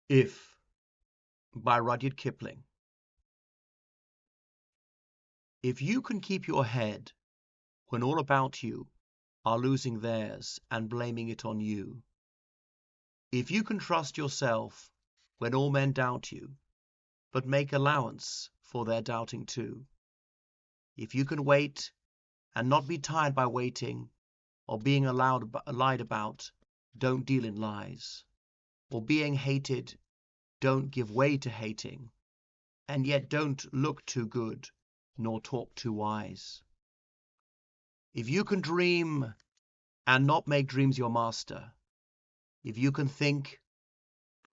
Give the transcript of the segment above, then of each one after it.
If by Rudyard Kipling. If you can keep your head when all about you are losing theirs and blaming it on you, if you can trust yourself when all men doubt you, but make allowance for their doubting too, if you can wait and not be tired by waiting or being lied about, don't deal in lies, or being hated, don't give way to hating, and yet don't look too good nor talk too wise. If you can dream and not make dreams your master, if you can think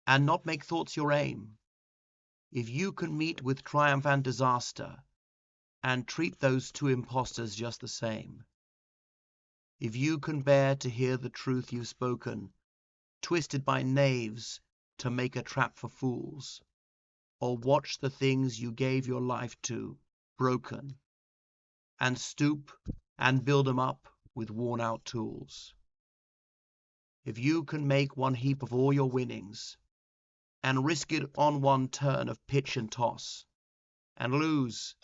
and not make thoughts your aim, if you can meet with triumph and disaster and treat those two impostors just the same, if you can bear to hear the truth you've spoken, twisted by knaves to make a trap for fools, or watch the things you gave your life to broken, and stoop and build 'em up with worn-out tools. If you can make one heap of all your winnings, and risk it on one turn of pitch and toss, and lose,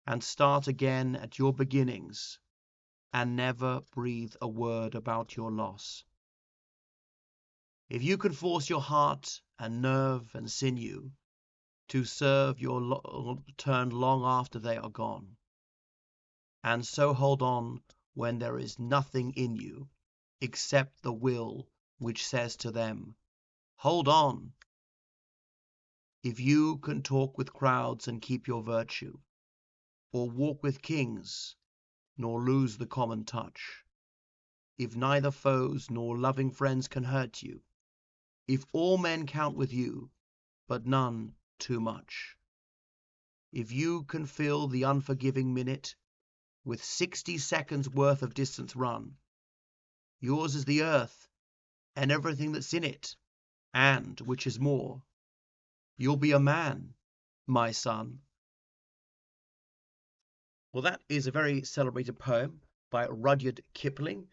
and start again at your beginnings, and never breathe a word about your loss. If you can force your heart and nerve and sinew to serve your turn long after they are gone, and so hold on when there is nothing in you except the will which says to them, hold on. If you can talk with crowds and keep your virtue, or walk with kings, nor lose the common touch, if neither foes nor loving friends can hurt you, if all men count with you, but none too much, if you can fill the unforgiving minute with 60 seconds worth of distance run, yours is the earth and everything that's in it, and, which is more, you'll be a man, my son. Well, that is a very celebrated poem by Rudyard Kipling,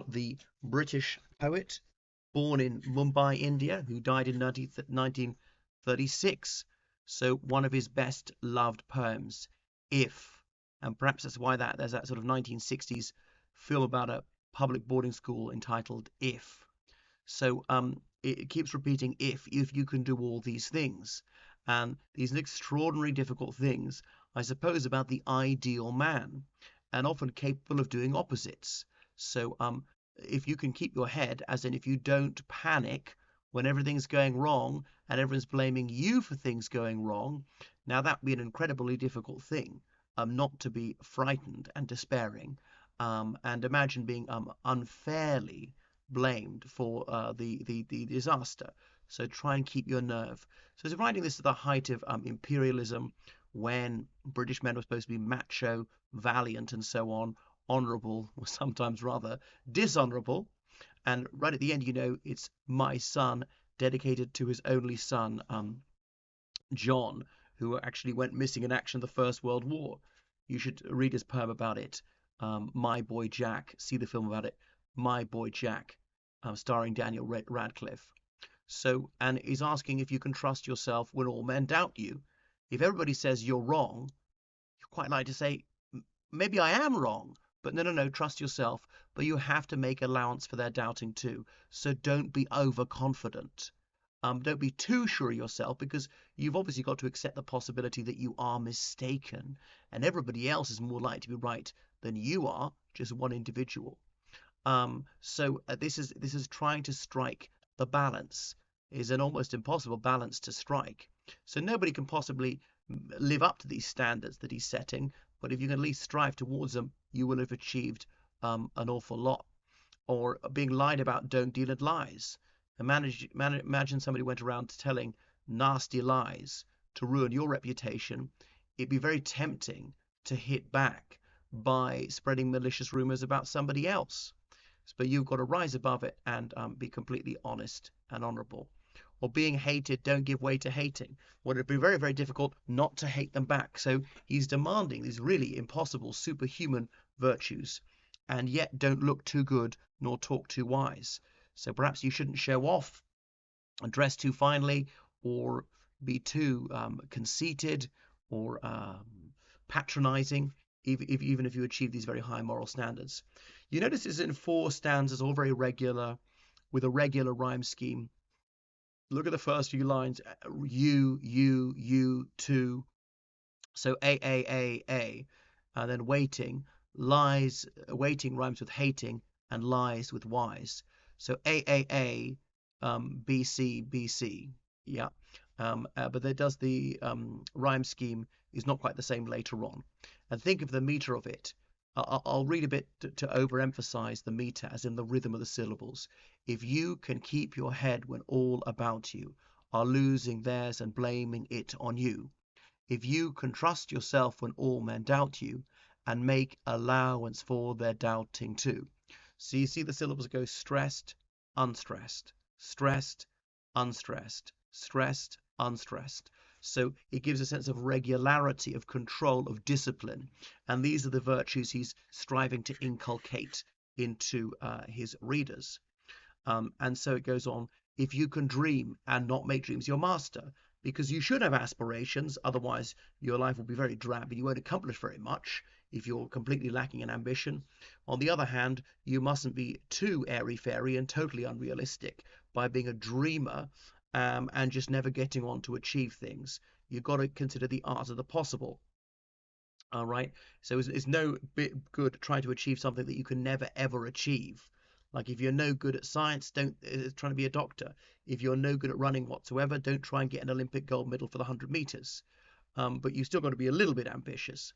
the British poet born in Mumbai, India, who died in 1936. So one of his best loved poems, If, and perhaps that's why there's that sort of 1960s film about a public boarding school entitled If. So it keeps repeating if you can do all these things, and these extraordinary difficult things, I suppose, about the ideal man, and often capable of doing opposites. So if you can keep your head, as in if you don't panic when everything's going wrong and everyone's blaming you for things going wrong, now that would be an incredibly difficult thing, not to be frightened and despairing, and imagine being unfairly blamed for the disaster. So try and keep your nerve. So he's writing this at the height of imperialism, when British men were supposed to be macho, valiant, and so on, honourable, or sometimes rather dishonourable. And right at the end, it's my son, dedicated to his only son, John, who actually went missing in action in the First World War. You should read his poem about it. My Boy Jack. See the film about it. My Boy Jack, starring Daniel Radcliffe. So, and he's asking if you can trust yourself when all men doubt you. If everybody says you're wrong, you're quite like to say, maybe I am wrong. But no, trust yourself. But you have to make allowance for their doubting too. So don't be overconfident. Don't be too sure of yourself, because you've obviously got to accept the possibility that you are mistaken, and everybody else is more likely to be right than you are, just one individual. So this is trying to strike the balance. Is an almost impossible balance to strike. So nobody can possibly live up to these standards that he's setting, but if you can at least strive towards them, you will have achieved an awful lot. Or being lied about, don't deal in lies. Imagine somebody went around telling nasty lies to ruin your reputation. It'd be very tempting to hit back by spreading malicious rumors about somebody else. But you've got to rise above it and be completely honest and honorable. Or being hated, don't give way to hating. Well, it'd be very, very difficult not to hate them back. So he's demanding these really impossible, superhuman virtues, and yet don't look too good nor talk too wise. So perhaps you shouldn't show off dress too finely, or be too conceited, or patronizing, even if you achieve these very high moral standards. You notice it's in four stanzas, all very regular, with a regular rhyme scheme. Look at the first few lines: you, to. So A, and then waiting, lies, waiting rhymes with hating, and lies with wise. So A, BC. Yeah. But there does the rhyme scheme is not quite the same later on. And think of the meter of it. I'll read a bit to overemphasize the meter, as in the rhythm of the syllables. If you can keep your head when all about you are losing theirs and blaming it on you, if you can trust yourself when all men doubt you, and make allowance for their doubting too. So you see the syllables go stressed, unstressed, stressed, unstressed, stressed, unstressed. So it gives a sense of regularity, of control, of discipline. And these are the virtues he's striving to inculcate into his readers. And so it goes on. If you can dream and not make dreams your master, because you should have aspirations, otherwise your life will be very drab and you won't accomplish very much if you're completely lacking in ambition. On the other hand, you mustn't be too airy fairy and totally unrealistic by being a dreamer, and just never getting on to achieve things. You've got to consider the art of the possible. All right. So it's no bit good trying to achieve something that you can never ever achieve. Like if you're no good at science, don't try to be a doctor. If you're no good at running whatsoever, don't try and get an Olympic gold medal for the 100 meters. But you still got to be a little bit ambitious.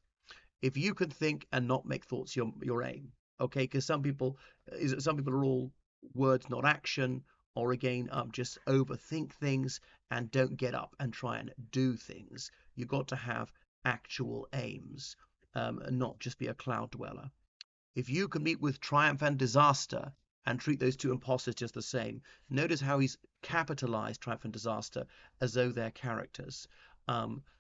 If you can think and not make thoughts your aim, okay? Because some people are all words, not action, or again, just overthink things and don't get up and try and do things. You've got to have actual aims, and not just be a cloud dweller. If you can meet with triumph and disaster and treat those two imposters just the same, notice how he's capitalized triumph and disaster as though they're characters.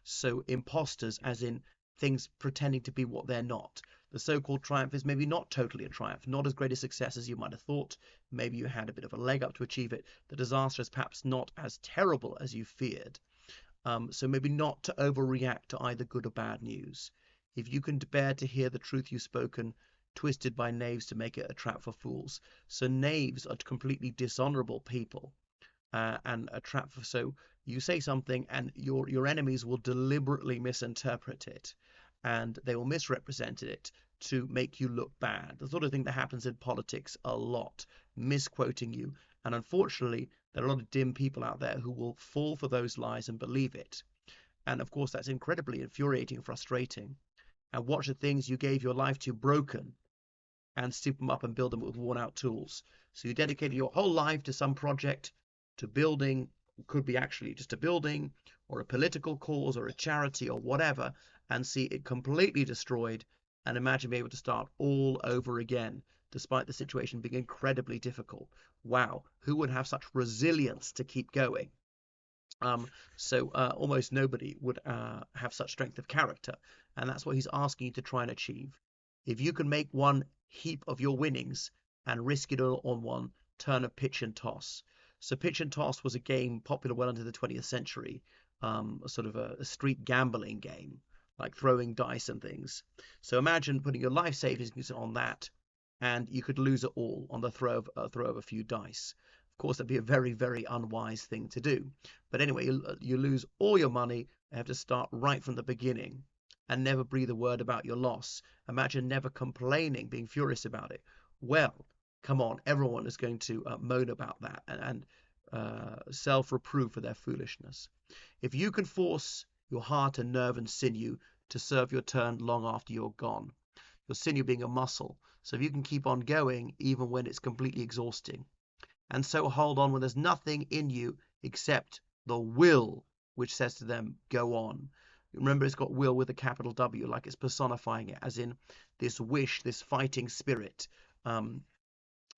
So imposters, as in things pretending to be what they're not. The so-called triumph is maybe not totally a triumph, not as great a success as you might have thought. Maybe you had a bit of a leg up to achieve it. The disaster is perhaps not as terrible as you feared. So maybe not to overreact to either good or bad news. If you can bear to hear the truth you've spoken, twisted by knaves to make it a trap for fools. So knaves are completely dishonorable people, and a trap for. So you say something, and your enemies will deliberately misinterpret it, and they will misrepresent it to make you look bad. The sort of thing that happens in politics a lot, misquoting you. And unfortunately, there are a lot of dim people out there who will fall for those lies and believe it. And of course, that's incredibly infuriating and frustrating. And watch the things you gave your life to broken, and stoop them up and build them with worn out tools. So you dedicated your whole life to some project, to building, could be actually just a building or a political cause or a charity or whatever, and see it completely destroyed, and imagine being able to start all over again despite the situation being incredibly difficult. Wow, who would have such resilience to keep going? Almost nobody would have such strength of character, and that's what he's asking you to try and achieve. If you can make one heap of your winnings and risk it all on one turn of pitch and toss. So pitch and toss was a game popular well into the 20th century, a sort of a street gambling game, like throwing dice and things. So imagine putting your life savings on that, and you could lose it all on the throw of a few dice. Of course, that'd be a very, very unwise thing to do. But anyway, you lose all your money and have to start right from the beginning and never breathe a word about your loss. Imagine never complaining, being furious about it. Well, come on, everyone is going to moan about that and self-reprove for their foolishness. If you can force your heart and nerve and sinew to serve your turn long after you're gone, your sinew being a muscle, so if you can keep on going even when it's completely exhausting, and so hold on when there's nothing in you except the will which says to them, go on. Remember, it's got will with a capital W, like it's personifying it, as in this wish, this fighting spirit.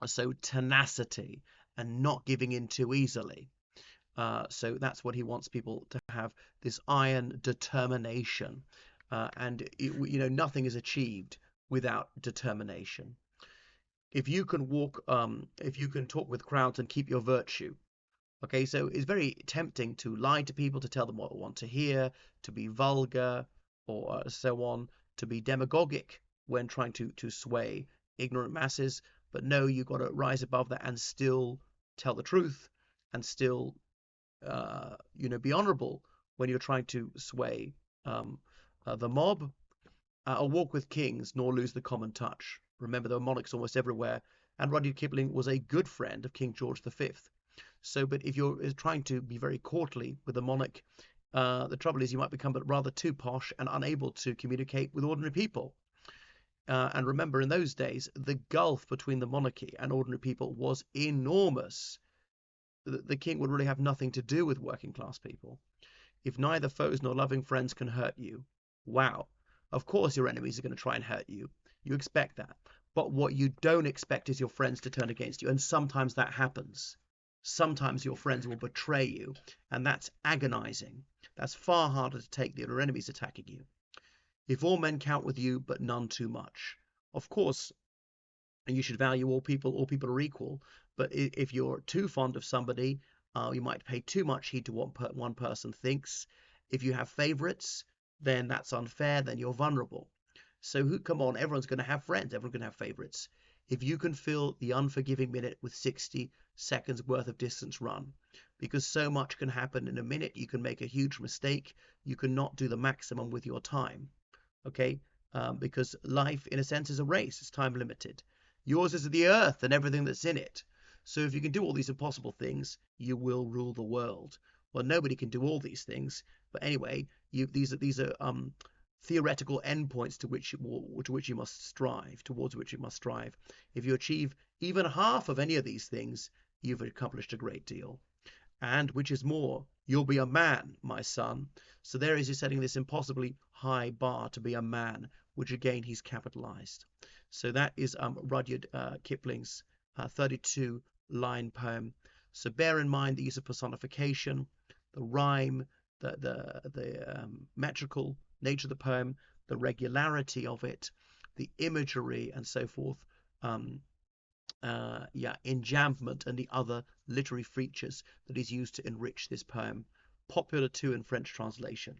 So tenacity and not giving in too easily. So that's what he wants people to have, this iron determination. Nothing is achieved without determination. If you can talk with crowds and keep your virtue, Okay, so it's very tempting to lie to people, to tell them what they want to hear, to be vulgar, or so on, to be demagogic when trying to sway ignorant masses. But no, you've got to rise above that and still tell the truth, and still, be honourable when you're trying to sway um, the mob. A walk with kings, nor lose the common touch. Remember, there were monarchs almost everywhere, and Rudyard Kipling was a good friend of King George V. So, but if you're trying to be very courtly with a monarch, the trouble is you might become but rather too posh and unable to communicate with ordinary people. And remember, in those days, the gulf between the monarchy and ordinary people was enormous. The king would really have nothing to do with working class people. If neither foes nor loving friends can hurt you, wow, of course your enemies are going to try and hurt you. You expect that. But what you don't expect is your friends to turn against you. And sometimes that happens. Sometimes your friends will betray you, and that's agonizing. That's far harder to take than your enemies attacking you. If all men count with you, but none too much. Of course, and you should value all people are equal. But if you're too fond of somebody, you might pay too much heed to what one person thinks. If you have favorites, then that's unfair, then you're vulnerable. So come on, everyone's going to have friends, everyone's going to have favorites. If you can fill the unforgiving minute with 60 seconds worth of distance run, because so much can happen in a minute, you can make a huge mistake, you cannot do the maximum with your time. Okay, because life in a sense is a race, it's time limited. Yours is the earth and everything that's in it. So if you can do all these impossible things, you will rule the world. Well, nobody can do all these things, but anyway, these are theoretical endpoints to which you must strive, towards which you must strive. If you achieve even half of any of these things, you've accomplished a great deal. And which is more, you'll be a man, my son. So there is he's setting this impossibly high bar to be a man, which again he's capitalized. So that is Rudyard Kipling's 32-line poem. So bear in mind the use of personification, the rhyme, the metrical nature of the poem, the regularity of it, the imagery, and so forth. Enjambment and the other literary features that is used to enrich this poem. Popular too in French translation.